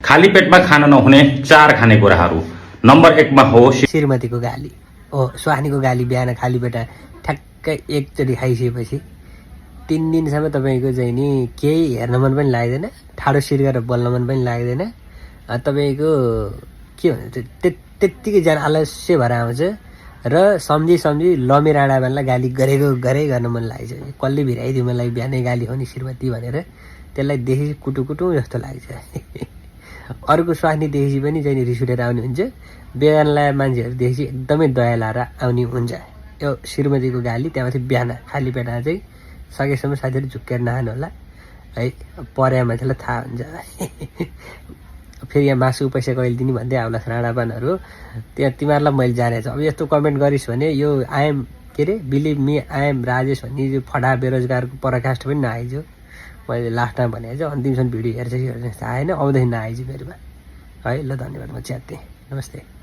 खाली पेटमा खान नहुने 4 खानेकुराहरू। नम्बर 1 मा हो श्रीमतीको गाली, स्वास्नीको गाली। बिहान खाली पेट ठ्याक्कै एकचोटि खाइसकेपछि 3 दिनसम्म तपाईँको चाहिँ नि केही हेर्न मन पनि लाग्दैन, ठाडो सिर गरेर बोल्न मन पनि लाग्दैन। तपाईँको के भन्छ त्यत्तिकै ज्यान आलस्य भएर आउँछ र सम्झी लमी राणा बेला गाली गरे गर्न मन लाग्छ। कसले भिराइदियो मलाई बिहानै गाली हो नि श्रीमती भनेर, त्यसलाई देखेपछि कुटुकुटु जस्तो लाग्छ। अर्को स्वास्नी देखेपछि पनि चाहिँ रिस उठेर आउने हुन्छ, बेगानलाई मान्छेहरू देखेपछि एकदमै दया लाएर आउने हुन्छ। यो श्रीमतीको गाली। त्यहाँपछि बिहान खाली पेटमा चाहिँ सकेसम्म साथीहरू झुक्केर नखानु होला है, पर्या मान्छेलाई थाहा हुन्छ। फेरि यहाँ मासु पैसा कहिले दिने भन्दै आउला राणापानहरू, त्यहाँ तिमीहरूलाई मैले जानेको छु। अब यस्तो कमेन्ट गरिस् भने यो आइएम के अरे बिलिभ मी आइएम राजेश भन्ने यो फडा बेरोजगारको पराकाष्ठ पनि नआइज। मैले लास्टमा भनेको चाहिँ अन्तिमसम्म भिडियो हेर्छ कि हेर्छ आएन, आउँदैखेरि नआइज मेरोमा है। ल धन्यवाद, म च्यात्थेँ। नमस्ते।